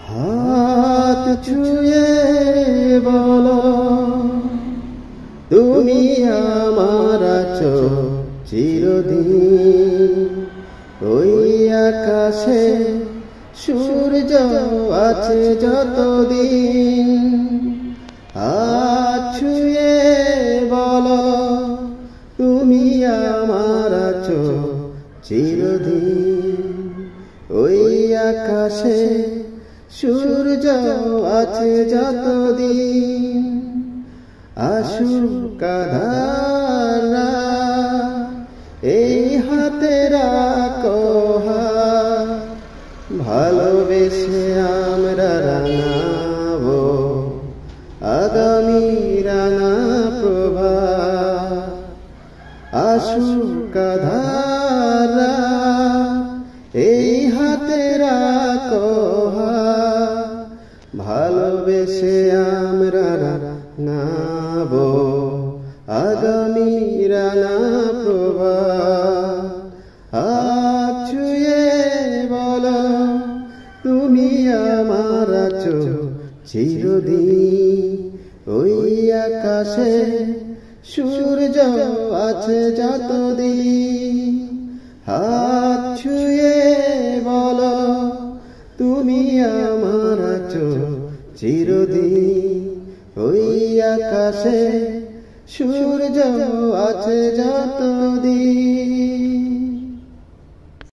হাত ছুঁয়ে বলো তুমি আমার আছো চিরদিন। ওই আকাশে সূর্য আছে যতদিন। হাত ছুঁয়ে বলো তুমি আমার আছো চিরদিন। ওই আকাশে সূর্য আছে যতদিন। আসুক আঁধাররা এই হাতে রাখো হাত, ভালোবেসে আমরা রাঙাবো আগামী রাঙা প্রভাত। আসুক আঁধাররা এই হাতে রাখো হাত, ভালোবেসে আমরা রাঙাবো আগামী রাঙা প্রভাত। হাত ছুঁয়ে বলো তুমি আমার আছো চিরদিন। ওই আকাশে সূর্য আছে যতদিন। হাত ছুঁয়ে বলো তুমি আমার আছো চিরদিন। ওই আকাশে সূর্য আছে যতদিন।